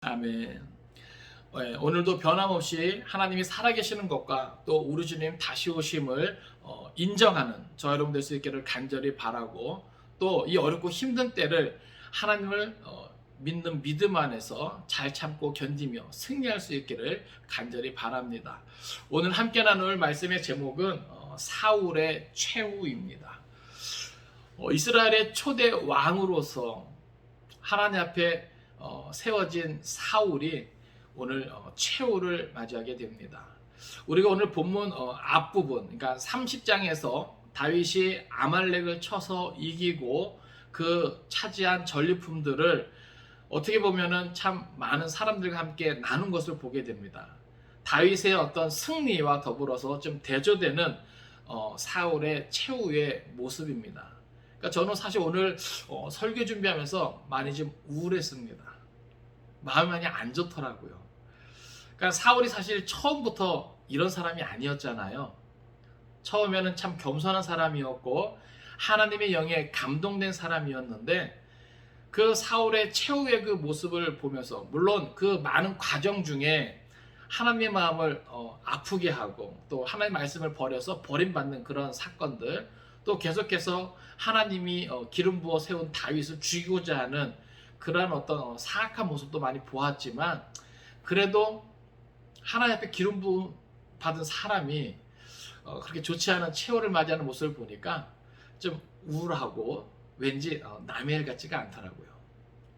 아멘. 오늘도 변함없이 하나님이 살아계시는 것과 또 우리 주님 다시 오심을 인정하는 저 여러분 될 수 있기를 간절히 바라고, 또 이 어렵고 힘든 때를 하나님을 믿는 믿음 안에서 잘 참고 견디며 승리할 수 있기를 간절히 바랍니다. 오늘 함께 나눌 말씀의 제목은 사울의 최후입니다. 이스라엘의 초대 왕으로서 하나님 앞에 세워진 사울이 오늘 최후를 맞이하게 됩니다. 우리가 오늘 본문 앞부분, 그러니까 30장에서 다윗이 아말렉을 쳐서 이기고 그 차지한 전리품들을 어떻게 보면은 참 많은 사람들과 함께 나눈 것을 보게 됩니다. 다윗의 어떤 승리와 더불어서 좀 대조되는 사울의 최후의 모습입니다. 그러니까 저는 사실 오늘 설교 준비하면서 많이 좀 우울했습니다. 마음이 많이 안 좋더라고요. 그러니까 사울이 사실 처음부터 이런 사람이 아니었잖아요. 처음에는 참 겸손한 사람이었고 하나님의 영에 감동된 사람이었는데, 그 사울의 최후의 그 모습을 보면서, 물론 그 많은 과정 중에 하나님의 마음을 아프게 하고 또 하나님의 말씀을 버려서 버림받는 그런 사건들, 또 계속해서 하나님이 기름 부어 세운 다윗을 죽이고자 하는 그러한 어떤 사악한 모습도 많이 보았지만, 그래도 하나님 앞에 기름 부음 받은 사람이 그렇게 좋지 않은 최후를 맞이하는 모습을 보니까 좀 우울하고 왠지 남의 일 같지가 않더라고요.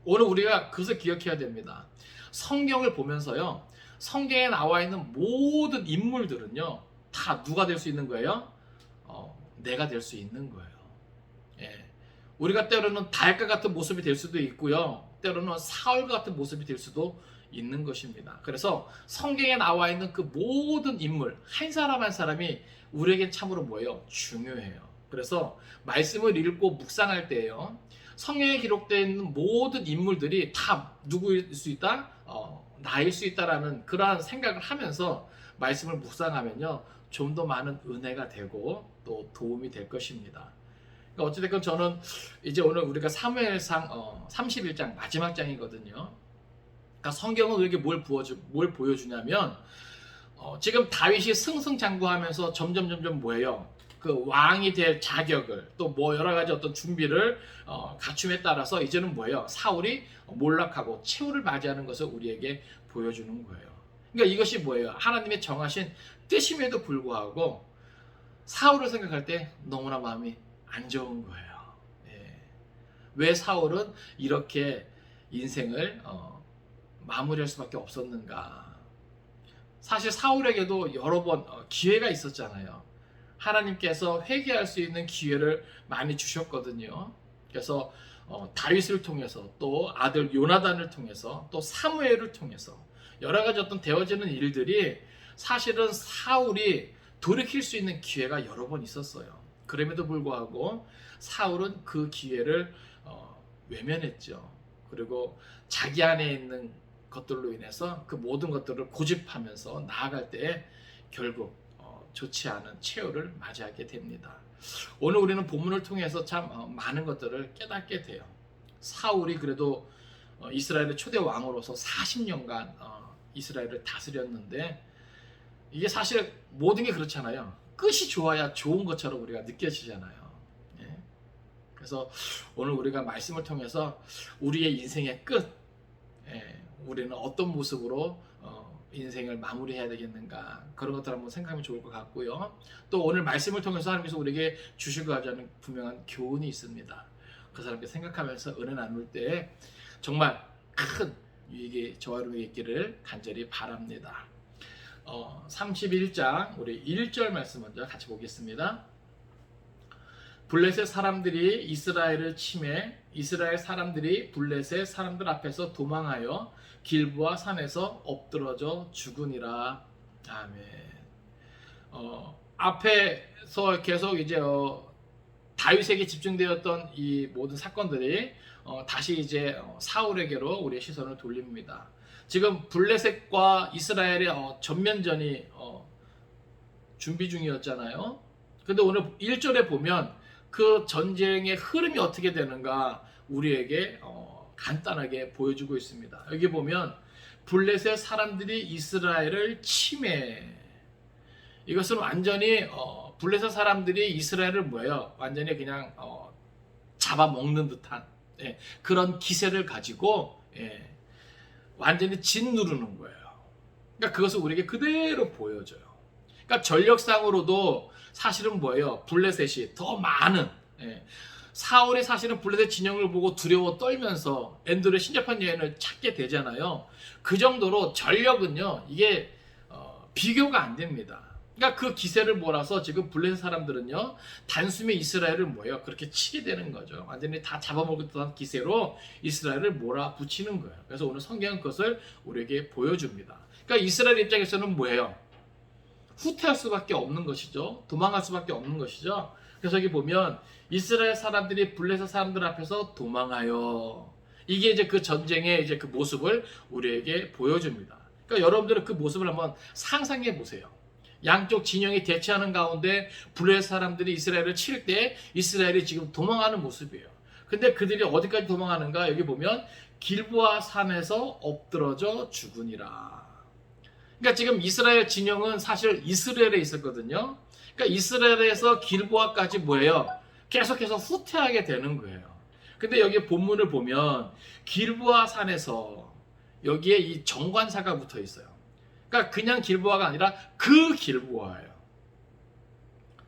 오늘 우리가 그것을 기억해야 됩니다. 성경을 보면서요, 성경에 나와 있는 모든 인물들은요 다 누가 될 수 있는 거예요? 내가 될 수 있는 거예요. 예. 우리가 때로는 다윗과 같은 모습이 될 수도 있고요, 때로는 사울과 같은 모습이 될 수도 있는 것입니다. 그래서 성경에 나와 있는 그 모든 인물 한 사람 한 사람이 우리에겐 참으로 뭐예요? 중요해요. 그래서 말씀을 읽고 묵상할 때요, 성경에 기록되어 있는 모든 인물들이 다 누구일 수 있다? 나일 수 있다라는 그러한 생각을 하면서 말씀을 묵상하면요 좀 더 많은 은혜가 되고 또 도움이 될 것입니다. 그러니까 어찌됐건 저는 이제 오늘 우리가 사무엘상 31장 마지막 장이거든요. 그러니까 성경은 우리에게 뭘 보여주냐면, 지금 다윗이 승승장구하면서 점점 뭐예요? 그 왕이 될 자격을, 또 뭐 여러 가지 어떤 준비를 갖춤에 따라서 이제는 뭐예요? 사울이 몰락하고 최후를 맞이하는 것을 우리에게 보여주는 거예요. 그러니까 이것이 뭐예요? 하나님의 정하신 뜻임에도 불구하고 사울을 생각할 때 너무나 마음이 안 좋은 거예요. 예. 왜 사울은 이렇게 인생을 마무리할 수밖에 없었는가? 사실 사울에게도 여러 번 기회가 있었잖아요. 하나님께서 회개할 수 있는 기회를 많이 주셨거든요. 그래서 다윗을 통해서, 또 아들 요나단을 통해서, 또 사무엘을 통해서 여러 가지 어떤 되어지는 일들이 사실은 사울이 돌이킬 수 있는 기회가 여러 번 있었어요. 그럼에도 불구하고 사울은 그 기회를 외면했죠. 그리고 자기 안에 있는 것들로 인해서 그 모든 것들을 고집하면서 나아갈 때 결국 좋지 않은 최후를 맞이하게 됩니다. 오늘 우리는 본문을 통해서 참 많은 것들을 깨닫게 돼요. 사울이 그래도 이스라엘의 초대 왕으로서 40년간 이스라엘을 다스렸는데, 이게 사실 모든 게 그렇잖아요. 끝이 좋아야 좋은 것처럼 우리가 느껴지잖아요. 예. 그래서 오늘 우리가 말씀을 통해서 우리의 인생의 끝, 우리는 어떤 모습으로 인생을 마무리해야 되겠는가, 그런 것들 한번 생각하면 좋을 것 같고요. 또 오늘 말씀을 통해서 하나님께서 우리에게 주시고자 하는 분명한 교훈이 있습니다. 그 사람께 생각하면서 은혜 나눌 때 정말 큰 유익이 저와 여러분에게 있기를 간절히 바랍니다. 31장 우리 1절 말씀 먼저 같이 보겠습니다. 블레셋 사람들이 이스라엘을 침해 이스라엘 사람들이 블레셋 사람들 앞에서 도망하여 길보아 산에서 엎드러져 죽으니라. 아멘. 앞에서 계속 이제 다윗에게 집중되었던 이 모든 사건들이 다시 이제 사울에게로 우리의 시선을 돌립니다. 지금 블레셋과 이스라엘의 전면전이 준비 중이었잖아요. 근데 오늘 1절에 보면 그 전쟁의 흐름이 어떻게 되는가 우리에게 간단하게 보여주고 있습니다. 여기 보면 블레셋 사람들이 이스라엘을 침해. 이것은 완전히 블레셋 사람들이 이스라엘을 뭐예요? 완전히 그냥 잡아먹는 듯한 그런 기세를 가지고 완전히 짓누르는 거예요. 그러니까 그것을 우리에게 그대로 보여줘요. 그러니까 전력상으로도 사실은 뭐예요? 블레셋이 더 많은 사울이 사실은 블레셋 진영을 보고 두려워 떨면서 엔돌의 신접한 여인을 찾게 되잖아요. 그 정도로 전력은요, 이게 비교가 안 됩니다. 그러니까 그 기세를 몰아서 지금 블레셋 사람들은요, 단숨에 이스라엘을 뭐예요? 그렇게 치게 되는 거죠. 완전히 다 잡아먹을 듯한 기세로 이스라엘을 몰아붙이는 거예요. 그래서 오늘 성경은 그것을 우리에게 보여줍니다. 그러니까 이스라엘 입장에서는 뭐예요? 후퇴할 수밖에 없는 것이죠. 도망갈 수밖에 없는 것이죠. 그래서 여기 보면 이스라엘 사람들이 블레셋 사람들 앞에서 도망하여, 이게 이제 그 전쟁의 이제 그 모습을 우리에게 보여줍니다. 그러니까 여러분들은 그 모습을 한번 상상해 보세요. 양쪽 진영이 대치하는 가운데 블레셋 사람들이 이스라엘을 칠 때 이스라엘이 지금 도망하는 모습이에요. 근데 그들이 어디까지 도망하는가? 여기 보면 길보아 산에서 엎드러져 죽으니라. 그러니까 지금 이스라엘 진영은 사실 이스라엘에 있었거든요. 그러니까 이스라엘에서 길보아까지 뭐예요? 계속해서 후퇴하게 되는 거예요. 근데 여기 본문을 보면 길보아 산에서 여기에 이 정관사가 붙어 있어요. 그러니까 그냥 길보아가 아니라 그 길보아예요.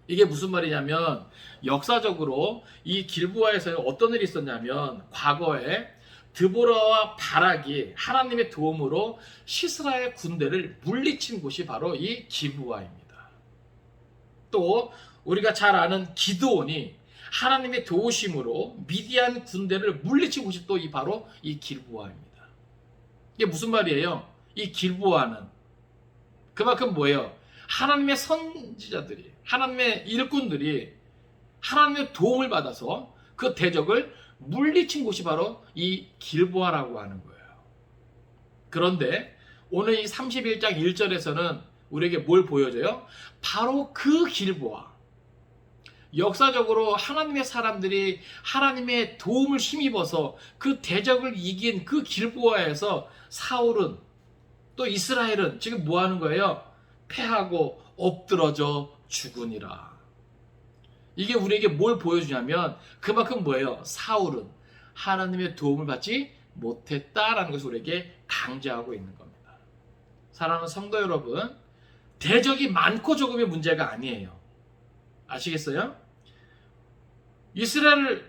이게 무슨 말이냐면 역사적으로 이 길보아에서 어떤 일이 있었냐면 과거에 드보라와 바락이 하나님의 도움으로 시스라의 군대를 물리친 곳이 바로 이 기브아입니다. 또 우리가 잘 아는 기드온이 하나님의 도우심으로 미디안 군대를 물리친 곳이 또 바로 이 길보아입니다. 이게 무슨 말이에요? 이 길보아는 그만큼 뭐예요? 하나님의 선지자들이, 하나님의 일꾼들이 하나님의 도움을 받아서 그 대적을 물리친 곳이 바로 이 길보아라고 하는 거예요. 그런데 오늘 이 31장 1절에서는 우리에게 뭘 보여줘요? 바로 그 길보아, 역사적으로 하나님의 사람들이 하나님의 도움을 힘입어서 그 대적을 이긴 그 길보아에서 사울은 또 이스라엘은 지금 뭐 하는 거예요? 패하고 엎드러져 죽으니라. 이게 우리에게 뭘 보여주냐면 그만큼 뭐예요? 사울은 하나님의 도움을 받지 못했다라는 것을 우리에게 강조하고 있는 겁니다. 사랑하는 성도 여러분, 대적이 많고 적음의 문제가 아니에요. 아시겠어요? 이스라엘을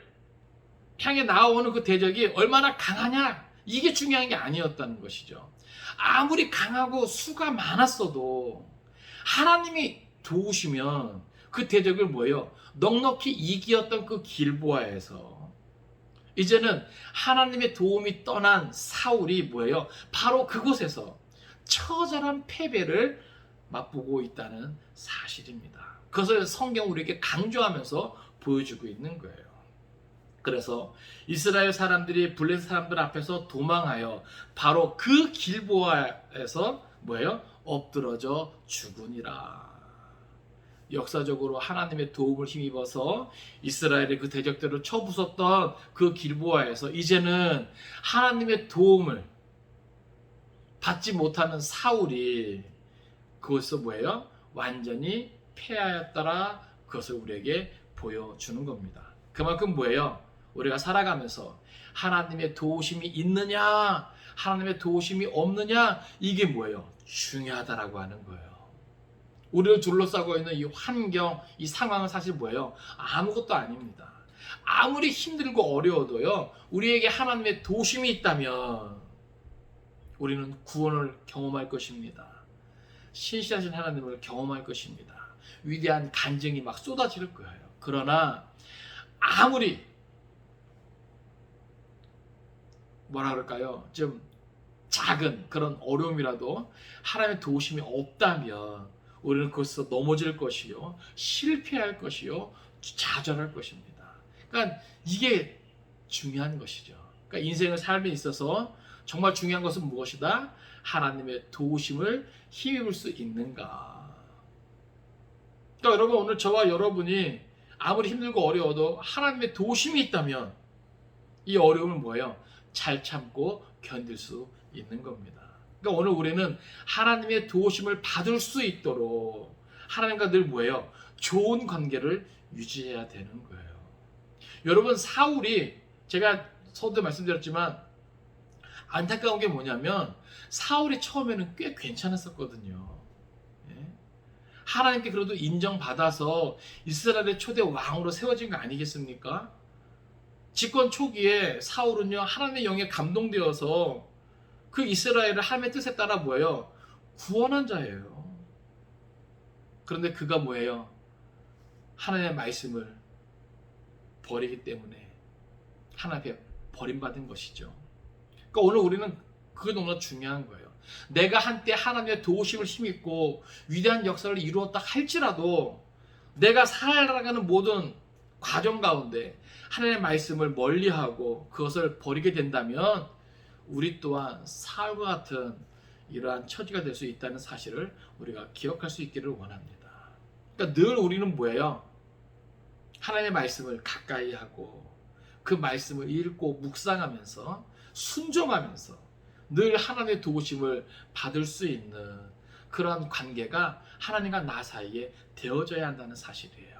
향해 나아오는 그 대적이 얼마나 강하냐, 이게 중요한 게 아니었다는 것이죠. 아무리 강하고 수가 많았어도 하나님이 도우시면 그 대적을 뭐예요? 넉넉히 이기었던 그 길보아에서 이제는 하나님의 도움이 떠난 사울이 뭐예요? 바로 그곳에서 처절한 패배를 맛보고 있다는 사실입니다. 그것을 성경 우리에게 강조하면서 보여주고 있는 거예요. 그래서 이스라엘 사람들이 블레셋 사람들 앞에서 도망하여 바로 그 길보아에서 뭐예요? 엎드러져 죽으니라. 역사적으로 하나님의 도움을 힘입어서 이스라엘의 그 대적들을 쳐부쉈던 그 길보아에서 이제는 하나님의 도움을 받지 못하는 사울이 그것을 뭐예요? 완전히 패하였더라. 그것을 우리에게 보여주는 겁니다. 그만큼 뭐예요? 우리가 살아가면서 하나님의 도우심이 있느냐, 하나님의 도우심이 없느냐, 이게 뭐예요? 중요하다라고 하는 거예요. 우리를 둘러싸고 있는 이 환경, 이 상황은 사실 뭐예요? 아무것도 아닙니다. 아무리 힘들고 어려워도요, 우리에게 하나님의 도우심이 있다면 우리는 구원을 경험할 것입니다. 신실하신 하나님을 경험할 것입니다. 위대한 간증이 막 쏟아질 거예요. 그러나 아무리 뭐라 그럴까요? 좀 작은 그런 어려움이라도 하나님의 도우심이 없다면 우리는 그것에서 넘어질 것이요, 실패할 것이요, 좌절할 것입니다. 그러니까 이게 중요한 것이죠. 그러니까 인생을 삶에 있어서 정말 중요한 것은 무엇이다? 하나님의 도우심을 힘입을 수 있는가. 그러니까 여러분, 오늘 저와 여러분이 아무리 힘들고 어려워도 하나님의 도우심이 있다면 이 어려움을 뭐예요? 잘 참고 견딜 수 있는 겁니다. 그러니까 오늘 우리는 하나님의 도우심을 받을 수 있도록 하나님과 늘 뭐예요? 좋은 관계를 유지해야 되는 거예요. 여러분, 사울이, 제가 서두에 말씀드렸지만 안타까운 게 뭐냐면 사울이 처음에는 꽤 괜찮았었거든요. 예? 하나님께 그래도 인정받아서 이스라엘의 초대 왕으로 세워진 거 아니겠습니까? 집권 초기에 사울은요, 하나님의 영에 감동되어서 그 이스라엘을 하나님의 뜻에 따라 뭐예요? 구원한 자예요. 그런데 그가 뭐예요? 하나님의 말씀을 버리기 때문에 하나님 앞에 버림받은 것이죠. 그러니까 오늘 우리는 그게 너무나 중요한 거예요. 내가 한때 하나님의 도우심을 힘입고 위대한 역사를 이루었다 할지라도 내가 살아가는 모든 과정 가운데 하나님의 말씀을 멀리하고 그것을 버리게 된다면 우리 또한 사울과 같은 이러한 처지가 될 수 있다는 사실을 우리가 기억할 수 있기를 원합니다. 그러니까 늘 우리는 뭐예요? 하나님의 말씀을 가까이 하고 그 말씀을 읽고 묵상하면서 순종하면서 늘 하나님의 도우심을 받을 수 있는 그러한 관계가 하나님과 나 사이에 되어져야 한다는 사실이에요.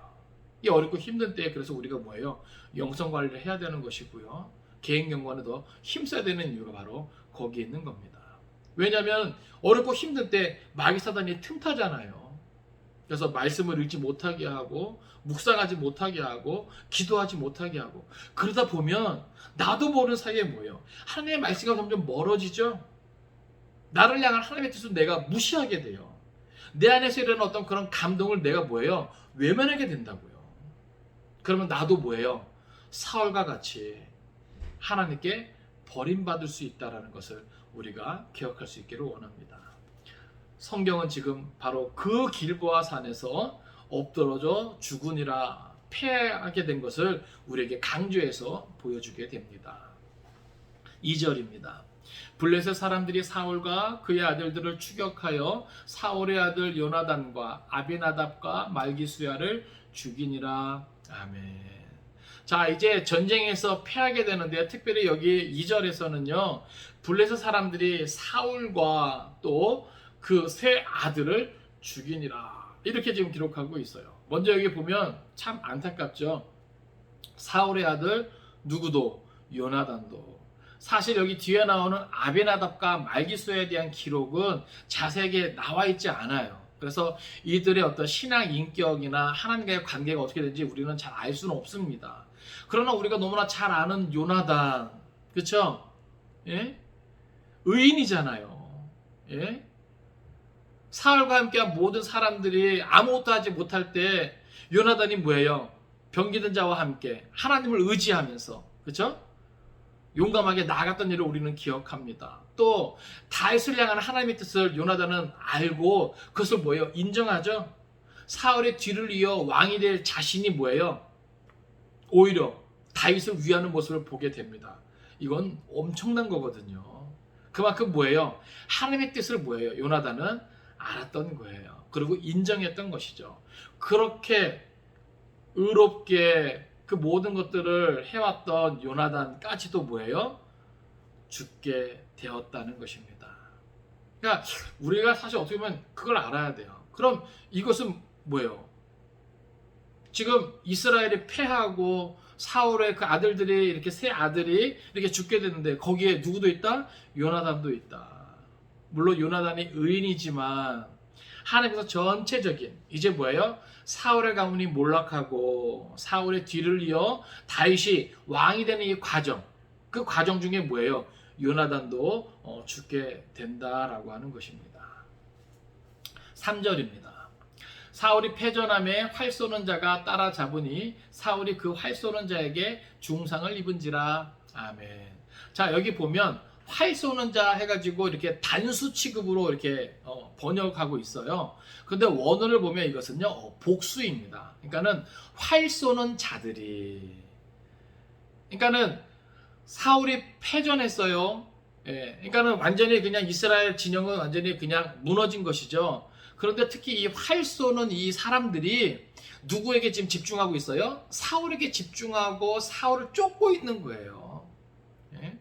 이 어렵고 힘든 때에 그래서 우리가 뭐예요? 영성 관리를 해야 되는 것이고요. 개인 연구원에 더 힘써야 되는 이유가 바로 거기에 있는 겁니다. 왜냐하면 어렵고 힘든 때 마귀 사단이 틈타잖아요. 그래서 말씀을 읽지 못하게 하고 묵상하지 못하게 하고 기도하지 못하게 하고 그러다 보면 나도 모르는 사이에 뭐예요? 하나님의 말씀과 점점 멀어지죠. 나를 향한 하나님의 뜻을 내가 무시하게 돼요. 내 안에서 일어나는 어떤 그런 감동을 내가 뭐예요? 외면하게 된다고요. 그러면 나도 뭐예요? 사울과 같이 하나님께 버림받을 수 있다는 것을 우리가 기억할 수 있기를 원합니다. 성경은 지금 바로 그 길보아 산에서 엎드러져 죽으니라 패하게 된 것을 우리에게 강조해서 보여주게 됩니다. 2절입니다. 블레셋 사람들이 사울과 그의 아들들을 추격하여 사울의 아들 요나단과 아비나답과 말기수야를 죽이니라. 아멘. 자, 이제 전쟁에서 패하게 되는데 특별히 여기 2절에서는요. 블레셋 사람들이 사울과 또 그 세 아들을 죽이니라. 이렇게 지금 기록하고 있어요. 먼저 여기 보면 참 안타깝죠. 사울의 아들 누구도 요나단도. 사실 여기 뒤에 나오는 아비나답과 말기수에 대한 기록은 자세하게 나와 있지 않아요. 그래서 이들의 어떤 신앙 인격이나 하나님과의 관계가 어떻게 되는지 우리는 잘 알 수는 없습니다. 그러나 우리가 너무나 잘 아는 요나단, 그렇죠? 예? 의인이잖아요. 예? 사울과 함께한 모든 사람들이 아무것도 하지 못할 때 요나단이 뭐예요? 병기든 자와 함께 하나님을 의지하면서, 그렇죠? 용감하게 나아갔던 일을 우리는 기억합니다. 또 다윗을 향한 하나님의 뜻을 요나단은 알고 그것을 뭐예요? 인정하죠. 사울의 뒤를 이어 왕이 될 자신이 뭐예요? 오히려 다윗을 위하는 모습을 보게 됩니다. 이건 엄청난 거거든요. 그만큼 뭐예요? 하나님의 뜻을 뭐예요? 요나단은 알았던 거예요. 그리고 인정했던 것이죠. 그렇게 의롭게 그 모든 것들을 해왔던 요나단까지도 뭐예요? 죽게 되었다는 것입니다. 그러니까 우리가 사실 어떻게 보면 그걸 알아야 돼요. 그럼 이것은 뭐예요? 지금 이스라엘이 패하고 사울의 그 아들들이 이렇게 세 아들이 이렇게 죽게 되는데 거기에 누구도 있다? 요나단도 있다. 물론 요나단이 의인이지만 하나님께서 전체적인 이제 뭐예요? 사울의 가문이 몰락하고 사울의 뒤를 이어 다윗이 왕이 되는 이 과정, 그 과정 중에 뭐예요? 요나단도 죽게 된다라고 하는 것입니다. 3절입니다. 사울이 패전함에 활 쏘는 자가 따라잡으니 사울이 그 활 쏘는 자에게 중상을 입은지라. 아멘. 자, 여기 보면 활 쏘는 자 해가지고 이렇게 단수 취급으로 이렇게 번역하고 있어요. 근데 원어를 보면 이것은요 복수입니다. 그러니까는 활 쏘는 자들이, 그러니까는 사울이 패전했어요. 예, 그러니까는 완전히 그냥 이스라엘 진영은 완전히 그냥 무너진 것이죠. 그런데 특히 이 활 쏘는 이 사람들이 누구에게 지금 집중하고 있어요? 사울에게 집중하고 사울을 쫓고 있는 거예요. 예?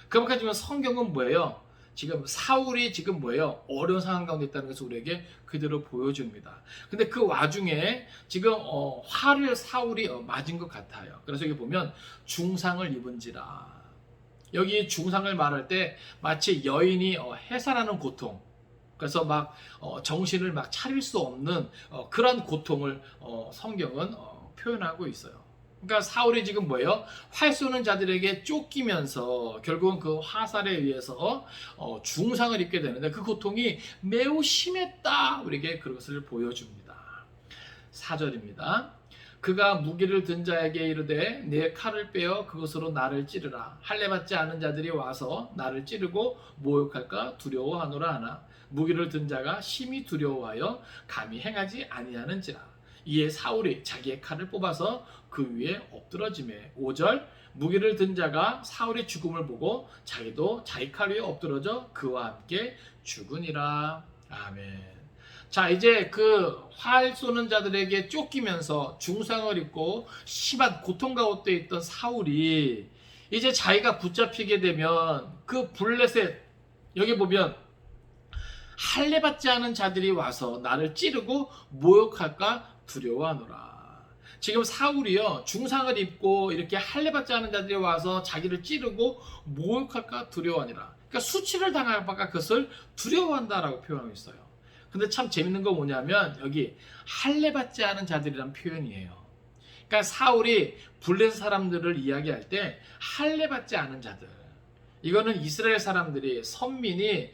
그만큼 지금 성경은 뭐예요? 지금 사울이 지금 뭐예요? 어려운 상황 가운데 있다는 것을 우리에게 그대로 보여줍니다. 근데 그 와중에 지금 화를 사울이 맞은 것 같아요. 그래서 여기 보면 중상을 입은지라. 여기 중상을 말할 때 마치 여인이 해산하는 고통, 그래서 막 정신을 막 차릴 수 없는 그런 고통을 성경은 표현하고 있어요. 그러니까 사울이 지금 뭐예요? 활 쏘는 자들에게 쫓기면서 결국은 그 화살에 의해서 중상을 입게 되는데 그 고통이 매우 심했다. 우리에게 그것을 보여줍니다. 4절입니다. 그가 무기를 든 자에게 이르되 내 칼을 빼어 그것으로 나를 찌르라. 할례 받지 않은 자들이 와서 나를 찌르고 모욕할까 두려워하노라 하나 무기를 든 자가 심히 두려워하여 감히 행하지 아니하는지라. 이에 사울이 자기의 칼을 뽑아서 그 위에 엎드러지매 5절 무기를 든 자가 사울의 죽음을 보고 자기도 자기 칼 위에 엎드러져 그와 함께 죽으니라. 아멘. 자, 이제 그 활 쏘는 자들에게 쫓기면서 중상을 입고 심한 고통 가운데 있던 사울이 이제 자기가 붙잡히게 되면 그 블레셋, 여기 보면 할례 받지 않은 자들이 와서 나를 찌르고 모욕할까 두려워하노라. 지금 사울이요 중상을 입고 이렇게 할례 받지 않은 자들이 와서 자기를 찌르고 모욕할까 두려워하니라. 그러니까 수치를 당할까 그것을 두려워한다라고 표현하고 있어요. 근데 참 재밌는 건 뭐냐면 여기 할례 받지 않은 자들이란 표현이에요. 그러니까 사울이 블레셋 사람들을 이야기할 때 할례 받지 않은 자들, 이거는 이스라엘 사람들이 선민이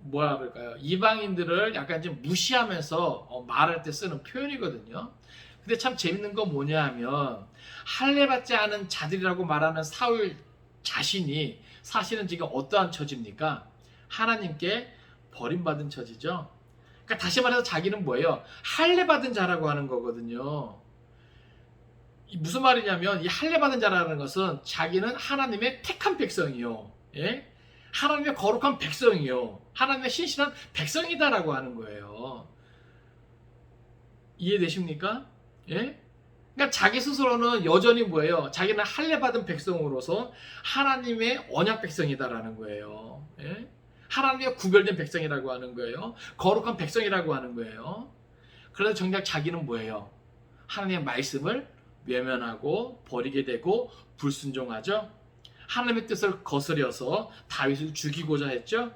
뭐라 그럴까요? 이방인들을 약간 좀 무시하면서 말할 때 쓰는 표현이거든요. 근데 참 재밌는 건 뭐냐 하면 할례 받지 않은 자들이라고 말하는 사울 자신이 사실은 지금 어떠한 처지입니까? 하나님께 버림받은 처지죠. 그러니까 다시 말해서 자기는 뭐예요? 할례 받은 자라고 하는 거거든요. 무슨 말이냐면 이 할례 받은 자라는 것은 자기는 하나님의 택한 백성이요. 예? 하나님의 거룩한 백성이요. 하나님의 신실한 백성이다라고 하는 거예요. 이해되십니까? 예? 그러니까 자기 스스로는 여전히 뭐예요? 자기는 할례 받은 백성으로서 하나님의 언약 백성이다라는 거예요. 예? 하나님의 구별된 백성이라고 하는 거예요. 거룩한 백성이라고 하는 거예요. 그래서 정작 자기는 뭐예요? 하나님의 말씀을 외면하고 버리게 되고 불순종하죠. 하나님의 뜻을 거스려서 다윗을 죽이고자 했죠.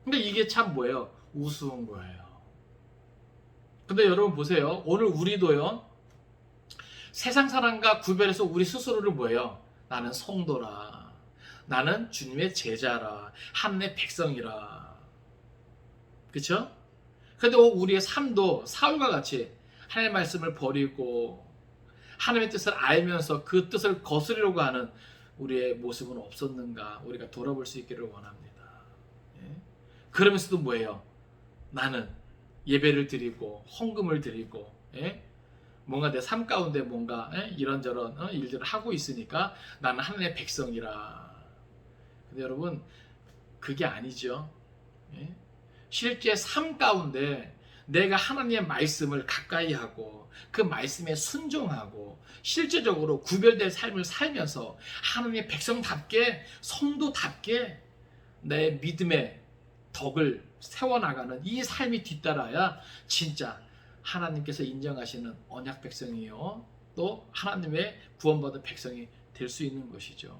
근데 이게 참 뭐예요? 우스운 거예요. 근데 여러분 보세요. 오늘 우리도요. 세상 사람과 구별해서 우리 스스로를 뭐예요? 나는 성도라. 나는 주님의 제자라. 하나님의 백성이라. 그렇죠? 근데 우리의 삶도 사울과 같이 하나님의 말씀을 버리고 하나님의 뜻을 알면서 그 뜻을 거스르려고 하는 우리의 모습은 없었는가 우리가 돌아볼 수 있기를 원합니다. 예? 그러면서도 뭐예요? 나는 예배를 드리고 헌금을 드리고 예? 뭔가 내 삶 가운데 뭔가 이런저런 일들을 하고 있으니까 나는 하나님의 백성이라. 근데 여러분 그게 아니죠. 예? 실제 삶 가운데 내가 하나님의 말씀을 가까이 하고 그 말씀에 순종하고 실제적으로 구별된 삶을 살면서 하나님의 백성답게 성도답게 내 믿음의 덕을 세워나가는 이 삶이 뒤따라야 진짜 하나님께서 인정하시는 언약 백성이요 또 하나님의 구원받은 백성이 될 수 있는 것이죠.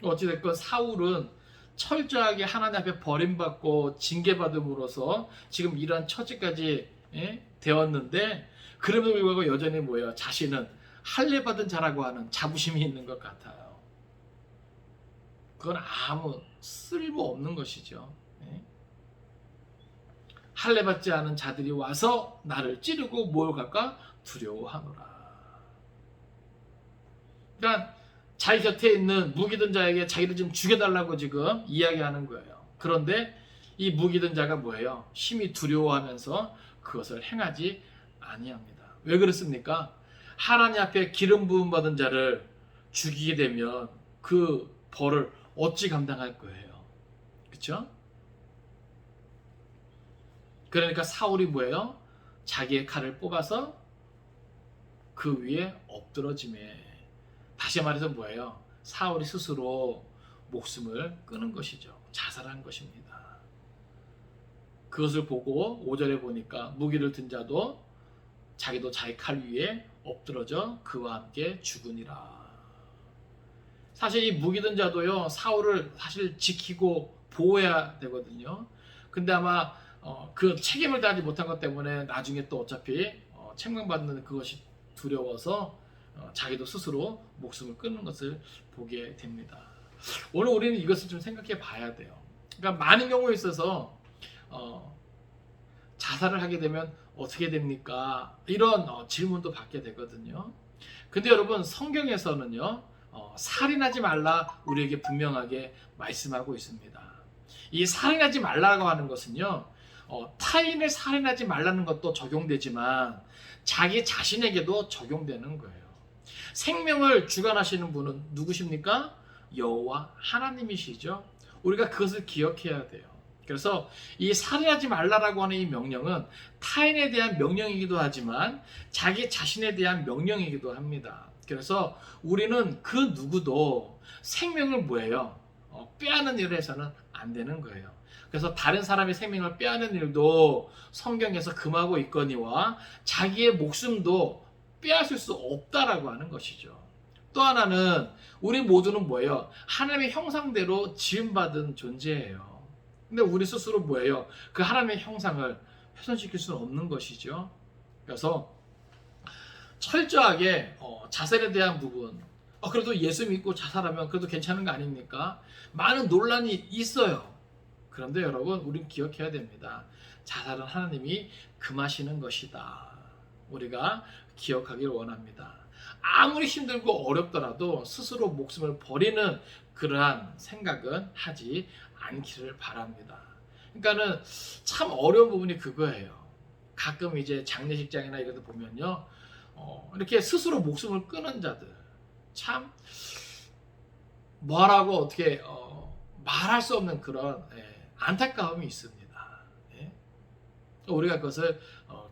어찌됐건 사울은 철저하게 하나님 앞에 버림받고 징계받음으로써 지금 이러한 처지까지 되었는데 그럼에도 불구하고 여전히 뭐예요? 자신은 할례받은 자라고 하는 자부심이 있는 것 같아요. 그건 아무 쓸모없는 것이죠. 할례받지 않은 자들이 와서 나를 찌르고 모욕할까 두려워하노라. 그러니까 자기 곁에 있는 무기든 자에게 자기를 좀 죽여달라고 지금 이야기하는 거예요. 그런데 이 무기든 자가 뭐예요? 심히 두려워하면서 그것을 행하지 아니합니다. 왜 그렇습니까? 하나님 앞에 기름 부음 받은 자를 죽이게 되면 그 벌을 어찌 감당할 거예요? 그렇죠? 그러니까 사울이 뭐예요? 자기의 칼을 뽑아서 그 위에 엎드러지매. 다시 말해서 뭐예요? 사울이 스스로 목숨을 끊은 것이죠. 자살한 것입니다. 그것을 보고 5절에 보니까 무기를 든 자도 자기도 자기 칼 위에 엎드러져 그와 함께 죽으니라. 사실 이 무기 든 자도요, 사울을 사실 지키고 보호해야 되거든요. 근데 아마 그 책임을 다하지 못한 것 때문에 나중에 또 어차피 책망받는 그것이 두려워서 자기도 스스로 목숨을 끊는 것을 보게 됩니다. 오늘 우리는 이것을 좀 생각해 봐야 돼요. 그러니까 많은 경우에 있어서 자살을 하게 되면 어떻게 됩니까? 이런 질문도 받게 되거든요. 근데 여러분, 성경에서는요, 살인하지 말라 우리에게 분명하게 말씀하고 있습니다. 이 살인하지 말라고 하는 것은요, 타인을 살인하지 말라는 것도 적용되지만 자기 자신에게도 적용되는 거예요. 생명을 주관하시는 분은 누구십니까? 여호와 하나님이시죠. 우리가 그것을 기억해야 돼요. 그래서 이 살인하지 말라라고 하는 이 명령은 타인에 대한 명령이기도 하지만 자기 자신에 대한 명령이기도 합니다. 그래서 우리는 그 누구도 생명을 뭐예요? 빼앗는 일을 해서는 안 되는 거예요. 그래서 다른 사람의 생명을 빼앗는 일도 성경에서 금하고 있거니와 자기의 목숨도 빼앗을 수 없다라고 하는 것이죠. 또 하나는 우리 모두는 뭐예요? 하나님의 형상대로 지음받은 존재예요. 근데 우리 스스로 뭐예요? 그 하나님의 형상을 훼손시킬 수는 없는 것이죠. 그래서 철저하게 자살에 대한 부분, 그래도 예수 믿고 자살하면 그래도 괜찮은 거 아닙니까? 많은 논란이 있어요. 그런데 여러분, 우리는 기억해야 됩니다. 자살은 하나님이 금하시는 것이다. 우리가 기억하기를 원합니다. 아무리 힘들고 어렵더라도 스스로 목숨을 버리는 그러한 생각은 하지 않기를 바랍니다. 그러니까는 참 어려운 부분이 그거예요. 가끔 이제 장례식장이나 이런 데 보면요, 이렇게 스스로 목숨을 끊은 자들, 참 뭐라고 어떻게 말할 수 없는 그런 안타까움이 있습니다. 우리가 그것을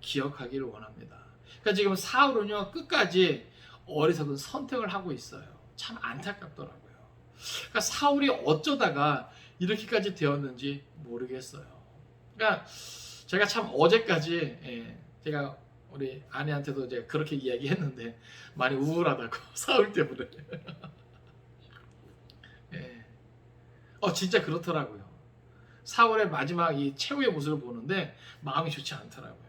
기억하기를 원합니다. 그러니까 지금 사울은요, 끝까지 어리석은 선택을 하고 있어요. 참 안타깝더라고요. 그러니까 사울이 어쩌다가 이렇게까지 되었는지 모르겠어요. 그러니까 제가 참 어제까지 제가 우리 아내한테도 이제 그렇게 이야기했는데 많이 우울하다고 사울 때문에. 진짜 그렇더라고요. 사울의 마지막 이 최후의 모습을 보는데 마음이 좋지 않더라고요.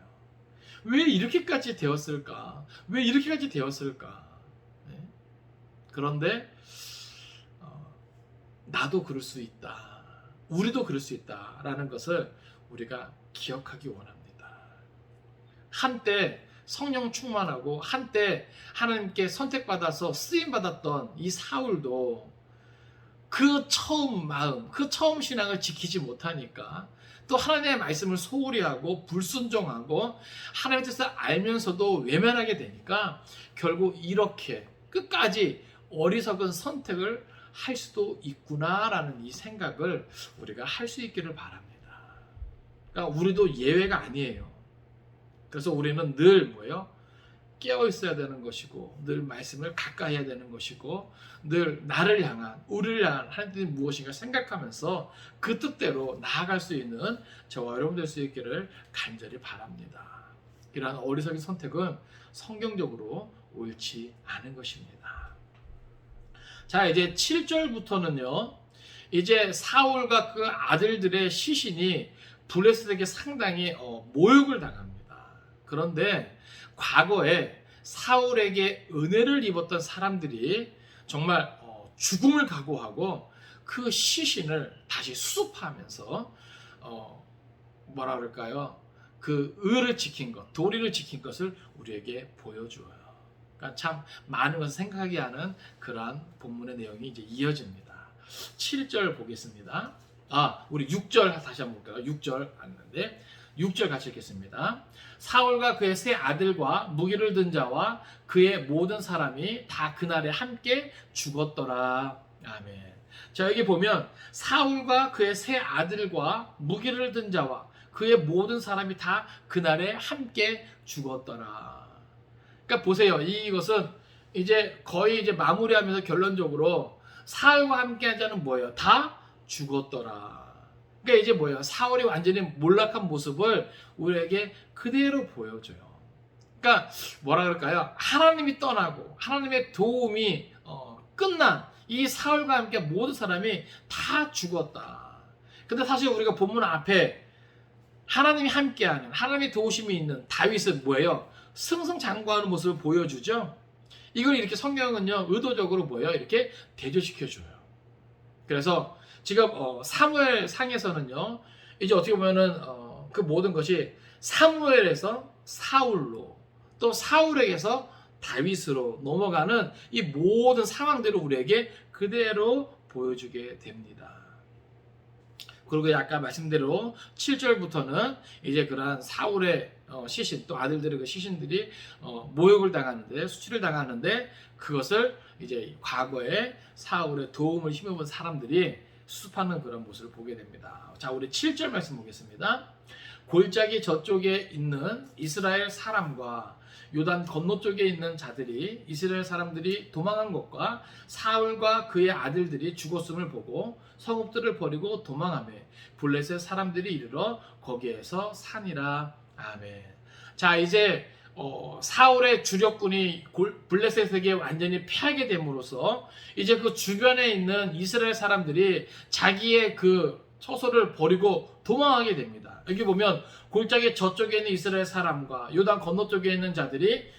왜 이렇게까지 되었을까? 왜 이렇게까지 되었을까? 그런데 나도 그럴 수 있다. 우리도 그럴 수 있다라는 것을 우리가 기억하기 원합니다. 한때 성령 충만하고 한때 하나님께 선택받아서 쓰임받았던 이 사울도 그 처음 마음, 그 처음 신앙을 지키지 못하니까 또 하나님의 말씀을 소홀히 하고 불순종하고 하나님의 뜻을 알면서도 외면하게 되니까 결국 이렇게 끝까지 어리석은 선택을 할 수도 있구나라는 이 생각을 우리가 할 수 있기를 바랍니다. 그러니까 우리도 예외가 아니에요. 그래서 우리는 늘 뭐예요? 깨어 있어야 되는 것이고 늘 말씀을 가까이 해야 되는 것이고 늘 나를 향한, 우리를 향한 하나님이 무엇인가 생각하면서 그 뜻대로 나아갈 수 있는 저와 여러분 될 수 있기를 간절히 바랍니다. 이러한 어리석은 선택은 성경적으로 옳지 않은 것입니다. 자, 이제 7절부터는요, 이제 사울과 그 아들들의 시신이 블레셋에게 상당히 모욕을 당합니다. 그런데 과거에 사울에게 은혜를 입었던 사람들이 정말 죽음을 각오하고 그 시신을 다시 수습하면서 뭐라 그럴까요? 그 의를 지킨 것, 도리를 지킨 것을 우리에게 보여줘요. 그러니까 참 많은 것을 생각하게 하는 그러한 본문의 내용이 이제 이어집니다. 7절 보겠습니다. 우리 6절 다시 한번 볼까요? 6절 왔는데 6절 같이 읽겠습니다. 사울과 그의 세 아들과 무기를 든 자와 그의 모든 사람이 다 그날에 함께 죽었더라. 아멘. 자, 여기 보면 사울과 그의 세 아들과 무기를 든 자와 그의 모든 사람이 다 그날에 함께 죽었더라. 그러니까 보세요. 이것은 이제 거의 이제 마무리하면서 결론적으로 사울과 함께한 자는 뭐예요? 다 죽었더라. 그러니까 이제 뭐예요? 사울이 완전히 몰락한 모습을 우리에게 그대로 보여줘요. 그러니까 뭐라 그럴까요? 하나님이 떠나고 하나님의 도움이 끝난 이 사울과 함께 모든 사람이 다 죽었다. 근데 사실 우리가 본문 앞에 하나님이 함께하는, 하나님의 도우심이 있는 다윗은 뭐예요? 승승장구하는 모습을 보여주죠. 이걸 이렇게 성경은요 의도적으로 뭐예요? 이렇게 대조시켜줘요. 그래서 지금 사무엘 상에서는요 이제 어떻게 보면은 그 모든 것이 사무엘에서 사울로, 또 사울에게서 다윗으로 넘어가는 이 모든 상황들을 우리에게 그대로 보여주게 됩니다. 그리고 아까 말씀대로 7절부터는 이제 그러한 사울의 시신, 또 아들들의 그 시신들이 모욕을 당하는데, 수치를 당하는데, 그것을 이제 과거에 사울의 도움을 힘입은 사람들이 수습하는 그런 모습을 보게 됩니다. 자, 우리 7절 말씀 보겠습니다. 골짜기 저쪽에 있는 이스라엘 사람과 요단 건너쪽에 있는 자들이 이스라엘 사람들이 도망한 것과 사울과 그의 아들들이 죽었음을 보고 성읍들을 버리고 도망하매 블레셋 사람들이 이르러 거기에서 사니라. 아멘. 자, 이제 사울의 주력군이 블레셋에게 완전히 패하게 됨으로써 이제 그 주변에 있는 이스라엘 사람들이 자기의 그 처소를 버리고 도망하게 됩니다. 여기 보면 골짜기 저쪽에 있는 이스라엘 사람과 요단 건너쪽에 있는 자들이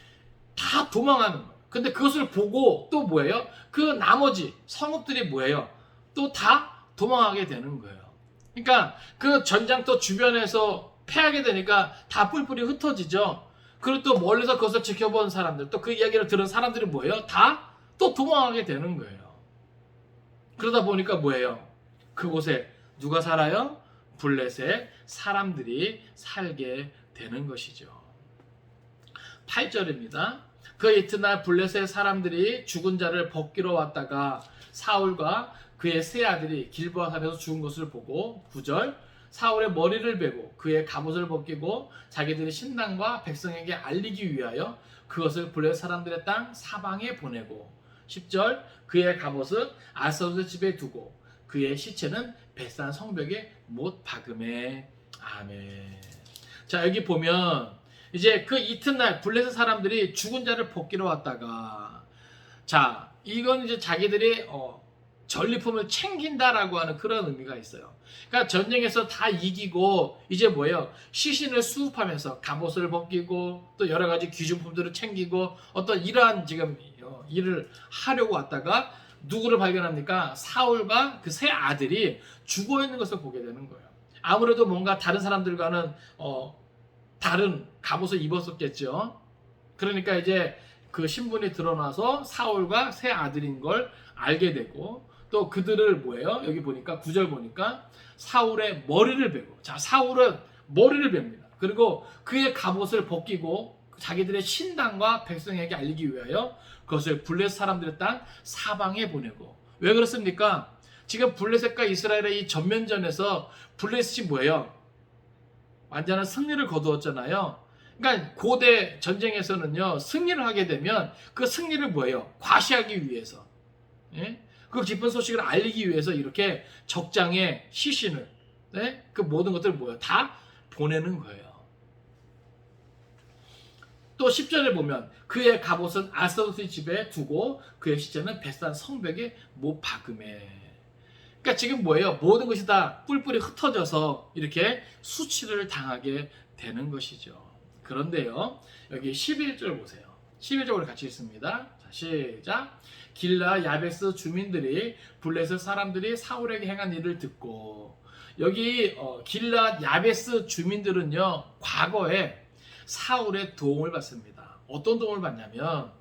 다 도망하는 거예요. 근데 그것을 보고 또 뭐예요? 그 나머지 성읍들이 뭐예요? 또 다 도망하게 되는 거예요. 그러니까 그 전장터 주변에서 패하게 되니까 다 뿔뿔이 흩어지죠. 그리고 또 멀리서 그것을 지켜본 사람들, 또 그 이야기를 들은 사람들이 뭐예요? 다 또 도망하게 되는 거예요. 그러다 보니까 뭐예요? 그곳에 누가 살아요? 블레셋 사람들이 살게 되는 것이죠. 8절입니다. 그 이튿날 블레셋 사람들이 죽은 자를 벗기러 왔다가 사울과 그의 세 아들이 길보아 산에서 죽은 것을 보고 9절 사울의 머리를 베고 그의 갑옷을 벗기고 자기들의 신당과 백성에게 알리기 위하여 그것을 블레셋 사람들의 땅 사방에 보내고 10절 그의 갑옷은 아사롯의 집에 두고 그의 시체는 벳산 성벽에 못 박음에. 아멘. 자, 여기 보면 이제 그 이튿날 블레셋 사람들이 죽은 자를 벗기러 왔다가, 자, 이건 이제 자기들이 전리품을 챙긴다라고 하는 그런 의미가 있어요. 그러니까 전쟁에서 다 이기고 이제 뭐예요? 시신을 수습하면서 갑옷을 벗기고 또 여러 가지 귀중품들을 챙기고 어떤 이러한 지금 일을 하려고 왔다가 누구를 발견합니까? 사울과 그 세 아들이 죽어 있는 것을 보게 되는 거예요. 아무래도 뭔가 다른 사람들과는 다른 갑옷을 입었었겠죠. 그러니까 이제 그 신분이 드러나서 사울과 세 아들인 걸 알게 되고, 또 그들을 뭐예요? 여기 보니까 9절 보니까 사울의 머리를 베고, 자, 사울은 머리를 베입니다. 그리고 그의 갑옷을 벗기고 자기들의 신당과 백성에게 알리기 위하여 그것을 블레셋 사람들의 땅 사방에 보내고. 왜 그렇습니까? 지금 블레셋과 이스라엘의 이 전면전에서 블레셋이 뭐예요? 완전한 승리를 거두었잖아요. 그러니까 고대 전쟁에서는요, 승리를 하게 되면 그 승리를 뭐예요? 과시하기 위해서, 예? 그 기쁜 소식을 알리기 위해서 이렇게 적장에 시신을, 네? 그 모든 것들을 뭐예요? 다 보내는 거예요. 또 10절에 보면 그의 갑옷은 아사롯의 집에 두고 그의 시체는 벳산 성벽에 못 박음에. 그러니까 지금 뭐예요? 모든 것이 다 뿔뿔이 흩어져서 이렇게 수치를 당하게 되는 것이죠. 그런데요, 여기 11절 보세요. 11절을 같이 읽습니다. 자, 시작. 길라 야베스 주민들이 블레셋 사람들이 사울에게 행한 일을 듣고, 여기 길라 야베스 주민들은요, 과거에 사울의 도움을 받습니다. 어떤 도움을 받냐면,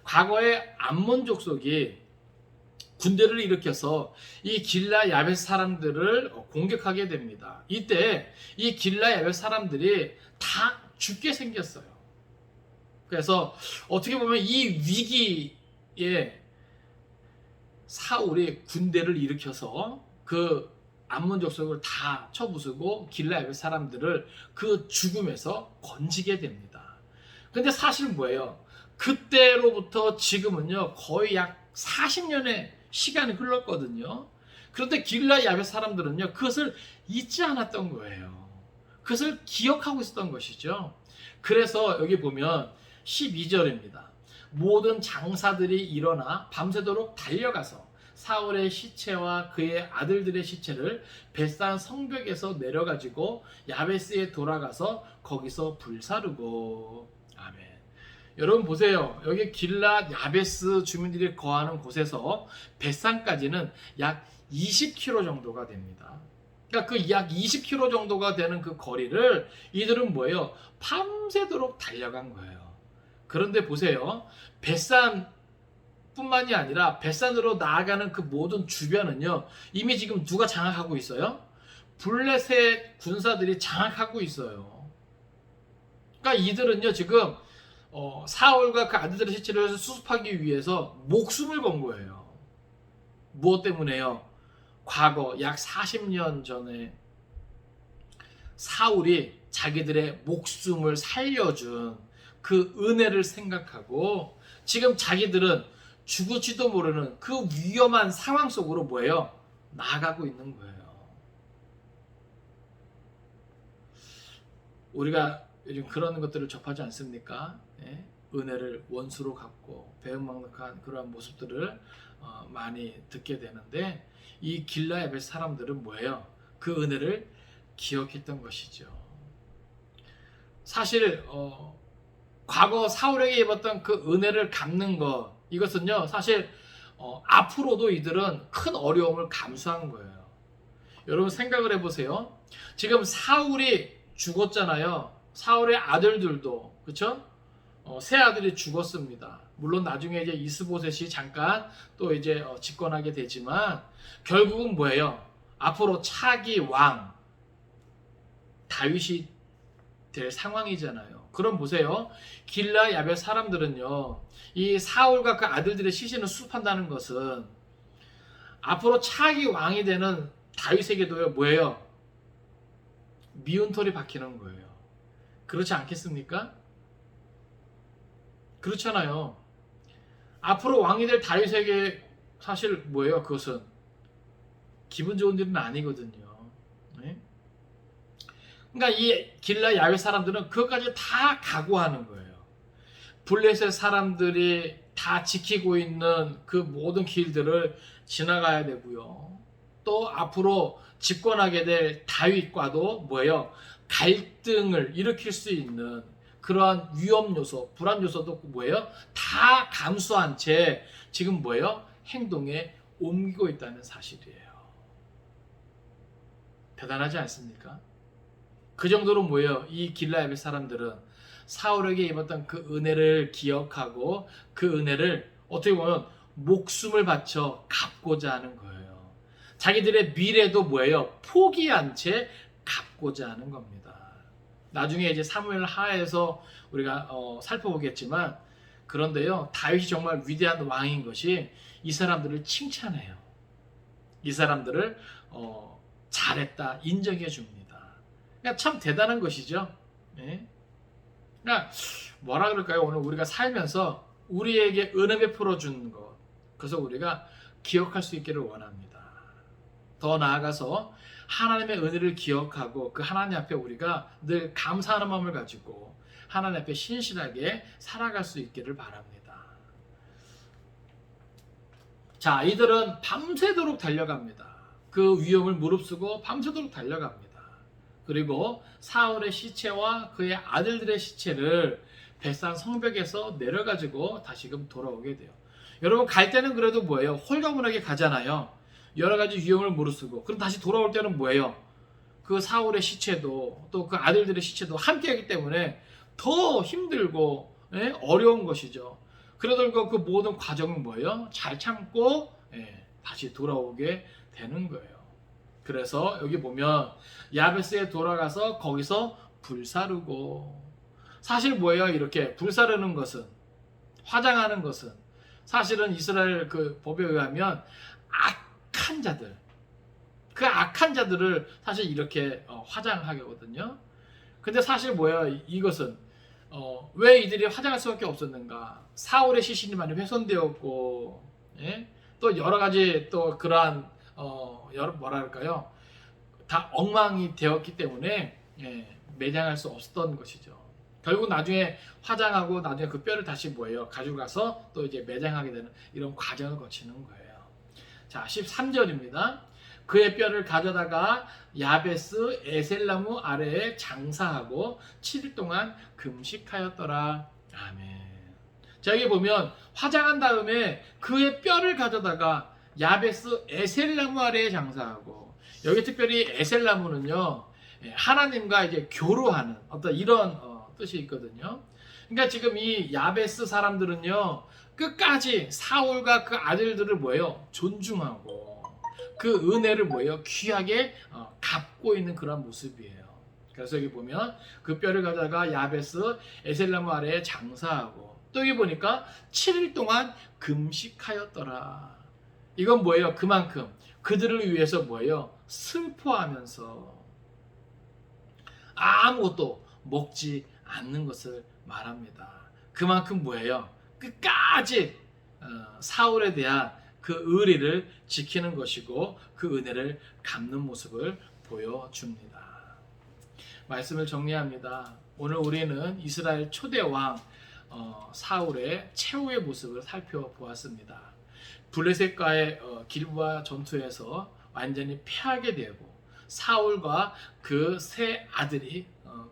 과거에 암몬 족속이 군대를 일으켜서 이 길라 야벳 사람들을 공격하게 됩니다. 이때 이 길라 야벳 사람들이 다 죽게 생겼어요. 그래서 어떻게 보면 이 위기에 사울이 군대를 일으켜서 그 암몬 족속을 다 쳐부수고 길라 야벳 사람들을 그 죽음에서 건지게 됩니다. 근데 사실 뭐예요? 그때로부터 지금은요, 거의 약 40년의 시간이 흘렀거든요. 그런데 길라 야벳 사람들은요, 그것을 잊지 않았던 거예요. 그것을 기억하고 있었던 것이죠. 그래서 여기 보면 12절입니다. 모든 장사들이 일어나 밤새도록 달려가서 사울의 시체와 그의 아들들의 시체를 벳산 성벽에서 내려가지고 야베스에 돌아가서 거기서 불사르고. 아멘. 여러분 보세요. 여기 길랏 야베스 주민들이 거하는 곳에서 벳산까지는 약 20km 정도가 됩니다. 그러니까 그 약 20km 정도가 되는 그 거리를 이들은 뭐예요? 밤새도록 달려간 거예요. 그런데 보세요. 벳산뿐만이 아니라 벳산으로 나아가는 그 모든 주변은요, 이미 지금 누가 장악하고 있어요? 블레셋 군사들이 장악하고 있어요. 그러니까 이들은요, 지금 사울과 그 아들들의 시체를 수습하기 위해서 목숨을 건 거예요. 무엇 때문에요? 과거 약 40년 전에 사울이 자기들의 목숨을 살려준 그 은혜를 생각하고 지금 자기들은 죽을지도 모르는 그 위험한 상황 속으로 뭐예요? 나아가고 있는 거예요. 우리가 요즘 그런 것들을 접하지 않습니까? 예? 은혜를 원수로 갚고 배은망덕한 그러한 모습들을 많이 듣게 되는데, 이 길라야벳 사람들은 뭐예요? 그 은혜를 기억했던 것이죠. 사실 과거 사울에게 입었던 그 은혜를 갚는 것, 이것은요 사실 앞으로도 이들은 큰 어려움을 감수한 거예요. 여러분 생각을 해보세요. 지금 사울이 죽었잖아요. 사울의 아들들도, 그렇죠? 세 아들이 죽었습니다. 물론 나중에 이제 이스보셋이 잠깐 또 이제 집권하게 되지만 결국은 뭐예요? 앞으로 차기 왕 다윗이 될 상황이잖아요. 그럼 보세요. 길라 야벳 사람들은요, 이 사울과 그 아들들의 시신을 수습한다는 것은 앞으로 차기 왕이 되는 다윗에게도 뭐예요? 미운 털이 박히는 거예요. 그렇지 않겠습니까? 그렇잖아요. 앞으로 왕이 될 다윗에게 사실 뭐예요? 그것은 기분 좋은 일은 아니거든요. 네? 그러니까 이 길라 야벳 사람들은 그것까지 다 각오하는 거예요. 블레셋 사람들이 다 지키고 있는 그 모든 길들을 지나가야 되고요. 또 앞으로 집권하게 될 다윗과도 뭐예요? 갈등을 일으킬 수 있는 그러한 위험 요소, 불안 요소도 뭐예요? 다 감수한 채 지금 뭐예요? 행동에 옮기고 있다는 사실이에요. 대단하지 않습니까? 그 정도로 뭐예요? 이 길라야벳 사람들은 사울에게 입었던 그 은혜를 기억하고 그 은혜를 어떻게 보면 목숨을 바쳐 갚고자 하는 거예요. 자기들의 미래도 뭐예요? 포기한 채 갚고자 하는 겁니다. 나중에 이제 사무엘 하에서 우리가 살펴보겠지만, 그런데요, 다윗이 정말 위대한 왕인 것이 이 사람들을 칭찬해요. 이 사람들을 잘했다 인정해 줍니다. 그러니까 참 대단한 것이죠. 네? 그러니까 뭐라 그럴까요? 오늘 우리가 살면서 우리에게 은혜 베풀어 준 것, 그래서 우리가 기억할 수 있기를 원합니다. 더 나아가서 하나님의 은혜를 기억하고 그 하나님 앞에 우리가 늘 감사하는 마음을 가지고 하나님 앞에 신실하게 살아갈 수 있기를 바랍니다. 자, 이들은 밤새도록 달려갑니다. 그 위험을 무릅쓰고 밤새도록 달려갑니다. 그리고 사울의 시체와 그의 아들들의 시체를 벳산 성벽에서 내려가지고 다시금 돌아오게 돼요. 여러분 갈 때는 그래도 뭐예요? 홀가분하게 가잖아요. 여러 가지 위험을 무릅쓰고. 그럼 다시 돌아올 때는 뭐예요? 그 사울의 시체도 또 그 아들들의 시체도 함께하기 때문에 더 힘들고 어려운 것이죠. 그래도 그 모든 과정은 뭐예요? 잘 참고 다시 돌아오게 되는 거예요. 그래서 여기 보면 야베스에 돌아가서 거기서 불사르고. 사실 뭐예요? 이렇게 불사르는 것은, 화장하는 것은 사실은 이스라엘 그 법에 의하면 악한 자들, 그 악한 자들을 사실 이렇게 화장하게 하거든요. 근데 사실 뭐예요? 이것은 왜 이들이 화장할 수밖에 없었는가? 사울의 시신이 많이 훼손되었고, 또 여러 가지 또 그러한 여러 뭐라 할까요? 다 엉망이 되었기 때문에 매장할 수 없었던 것이죠. 결국 나중에 화장하고 나중에 그 뼈를 다시 뭐예요? 가져가서 또 이제 매장하게 되는 이런 과정을 거치는 거예요. 자, 13절입니다. 그의 뼈를 가져다가 야베스 에셀나무 아래에 장사하고 7일 동안 금식하였더라. 아멘. 자, 여기 보면 화장한 다음에 그의 뼈를 가져다가 야베스 에셀나무 아래에 장사하고, 여기 특별히 에셀나무는요, 하나님과 이제 교류하는 어떤 이런 뜻이 있거든요. 그러니까 지금 이 야베스 사람들은요, 끝까지 사울과 그 아들들을 뭐예요? 존중하고 그 은혜를 뭐예요? 귀하게 갚고 있는 그런 모습이에요. 그래서 여기 보면 그 뼈를 가져다가 야베스 에셀나무 아래에 장사하고, 또 여기 보니까 7일 동안 금식하였더라. 이건 뭐예요? 그만큼 그들을 위해서 뭐예요? 슬퍼하면서 아무것도 먹지 않는 것을 말합니다. 그만큼 뭐예요? 끝까지 사울에 대한 그 의리를 지키는 것이고 그 은혜를 갚는 모습을 보여줍니다. 말씀을 정리합니다. 오늘 우리는 이스라엘 초대 왕 사울의 최후의 모습을 살펴보았습니다. 블레셋과의 길보아 전투에서 완전히 패하게 되고 사울과 그 세 아들이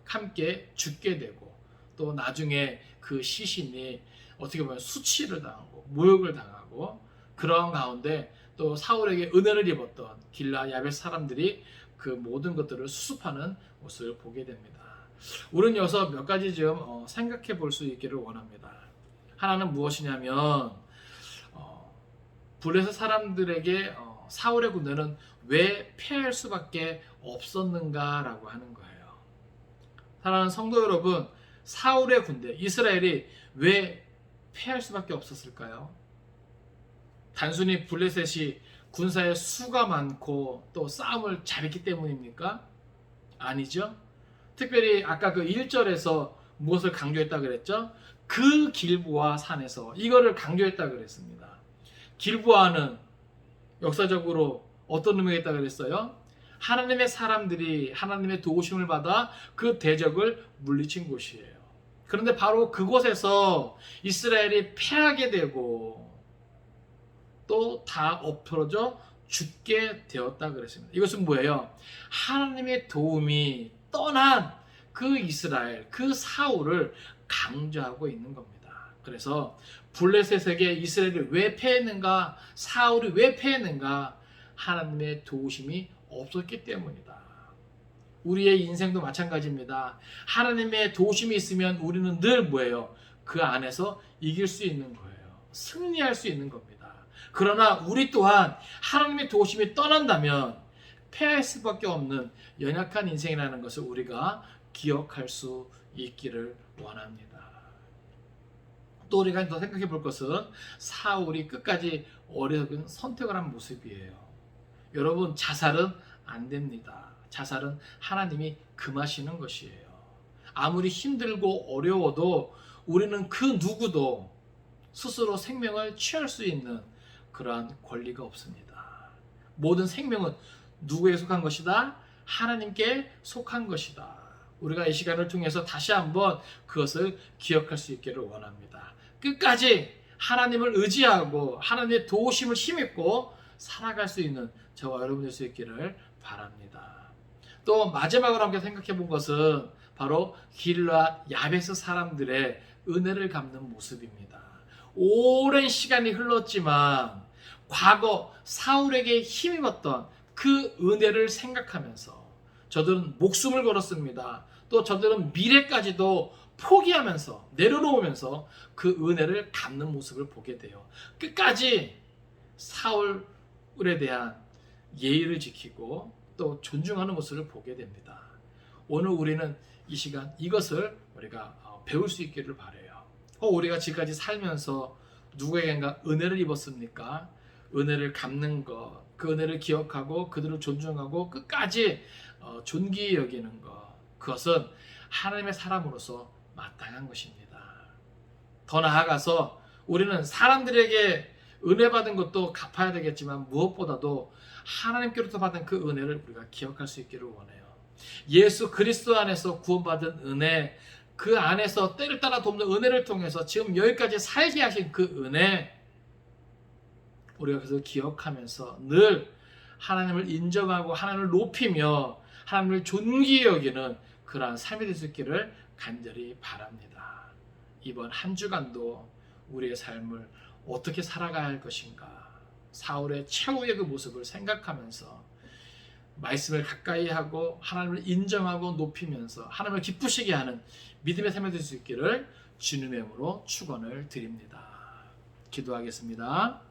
함께 죽게 되고, 또 나중에 그 시신이 어떻게 보면 수치를 당하고 모욕을 당하고, 그런 가운데 또 사울에게 은혜를 입었던 길라 야벳 사람들이 그 모든 것들을 수습하는 모습을 보게 됩니다. 우리는 여기서 몇 가지 좀 생각해 볼 수 있기를 원합니다. 하나는 무엇이냐면 블레셋 사람들에게 사울의 군대는 왜 패할 수밖에 없었는가라고 하는 거예요. 사랑하는 성도 여러분, 사울의 군대 이스라엘이 왜 패할 수밖에 없었을까요? 단순히 블레셋이 군사의 수가 많고 또 싸움을 잘했기 때문입니까? 아니죠. 특별히 아까 그 1절에서 무엇을 강조했다 그랬죠? 그 길보아 산에서 이거를 강조했다 그랬습니다. 길보아는 역사적으로 어떤 의미가 있다 그랬어요? 하나님의 사람들이 하나님의 도우심을 받아 그 대적을 물리친 곳이에요. 그런데 바로 그곳에서 이스라엘이 패하게 되고 또 다 엎어져 죽게 되었다 그랬습니다. 이것은 뭐예요? 하나님의 도움이 떠난 그 이스라엘, 그 사울을 강조하고 있는 겁니다. 그래서 블레셋에게 이스라엘이 왜 패했는가, 사울이 왜 패했는가? 하나님의 도우심이 없었기 때문이다. 우리의 인생도 마찬가지입니다. 하나님의 도우심이 있으면 우리는 늘 뭐예요? 그 안에서 이길 수 있는 거예요. 승리할 수 있는 겁니다. 그러나 우리 또한 하나님의 도우심이 떠난다면 패할 수밖에 없는 연약한 인생이라는 것을 우리가 기억할 수 있기를 원합니다. 또 우리가 더 생각해 볼 것은 사울이 끝까지 어리석은 선택을 한 모습이에요. 여러분, 자살은 안 됩니다. 자살은 하나님이 금하시는 것이에요. 아무리 힘들고 어려워도 우리는 그 누구도 스스로 생명을 취할 수 있는 그러한 권리가 없습니다. 모든 생명은 누구에 속한 것이다? 하나님께 속한 것이다. 우리가 이 시간을 통해서 다시 한번 그것을 기억할 수 있기를 원합니다. 끝까지 하나님을 의지하고 하나님의 도우심을 힘입고 살아갈 수 있는 저와 여러분 될 수 있기를 바랍니다. 또 마지막으로 함께 생각해 본 것은 바로 길라 야베스 사람들의 은혜를 갚는 모습입니다. 오랜 시간이 흘렀지만 과거 사울에게 힘입었던 그 은혜를 생각하면서 저들은 목숨을 걸었습니다. 또 저들은 미래까지도 포기하면서 내려놓으면서 그 은혜를 갚는 모습을 보게 돼요. 끝까지 사울에 대한 예의를 지키고 또 존중하는 모습을 보게 됩니다. 오늘 우리는 이 시간 이것을 우리가 배울 수 있기를 바라요. 우리가 지금까지 살면서 누구에겐가 은혜를 입었습니까? 은혜를 갚는 것, 그 은혜를 기억하고 그들을 존중하고 끝까지 존귀히 여기는 것, 그것은 하나님의 사람으로서 마땅한 것입니다. 더 나아가서 우리는 사람들에게 은혜 받은 것도 갚아야 되겠지만 무엇보다도 하나님께로부터 받은 그 은혜를 우리가 기억할 수 있기를 원해요. 예수 그리스도 안에서 구원받은 은혜, 그 안에서 때를 따라 돕는 은혜를 통해서 지금 여기까지 살게 하신 그 은혜, 우리가 그래서 기억하면서 늘 하나님을 인정하고 하나님을 높이며 하나님을 존귀히 여기는 그러한 삶이 될 수 있기를 간절히 바랍니다. 이번 한 주간도 우리의 삶을 어떻게 살아가야 할 것인가, 사울의 최후의 그 모습을 생각하면서 말씀을 가까이 하고 하나님을 인정하고 높이면서 하나님을 기쁘시게 하는 믿음의 삶이 될 수 있기를 주님의 이름으로 축원을 드립니다. 기도하겠습니다.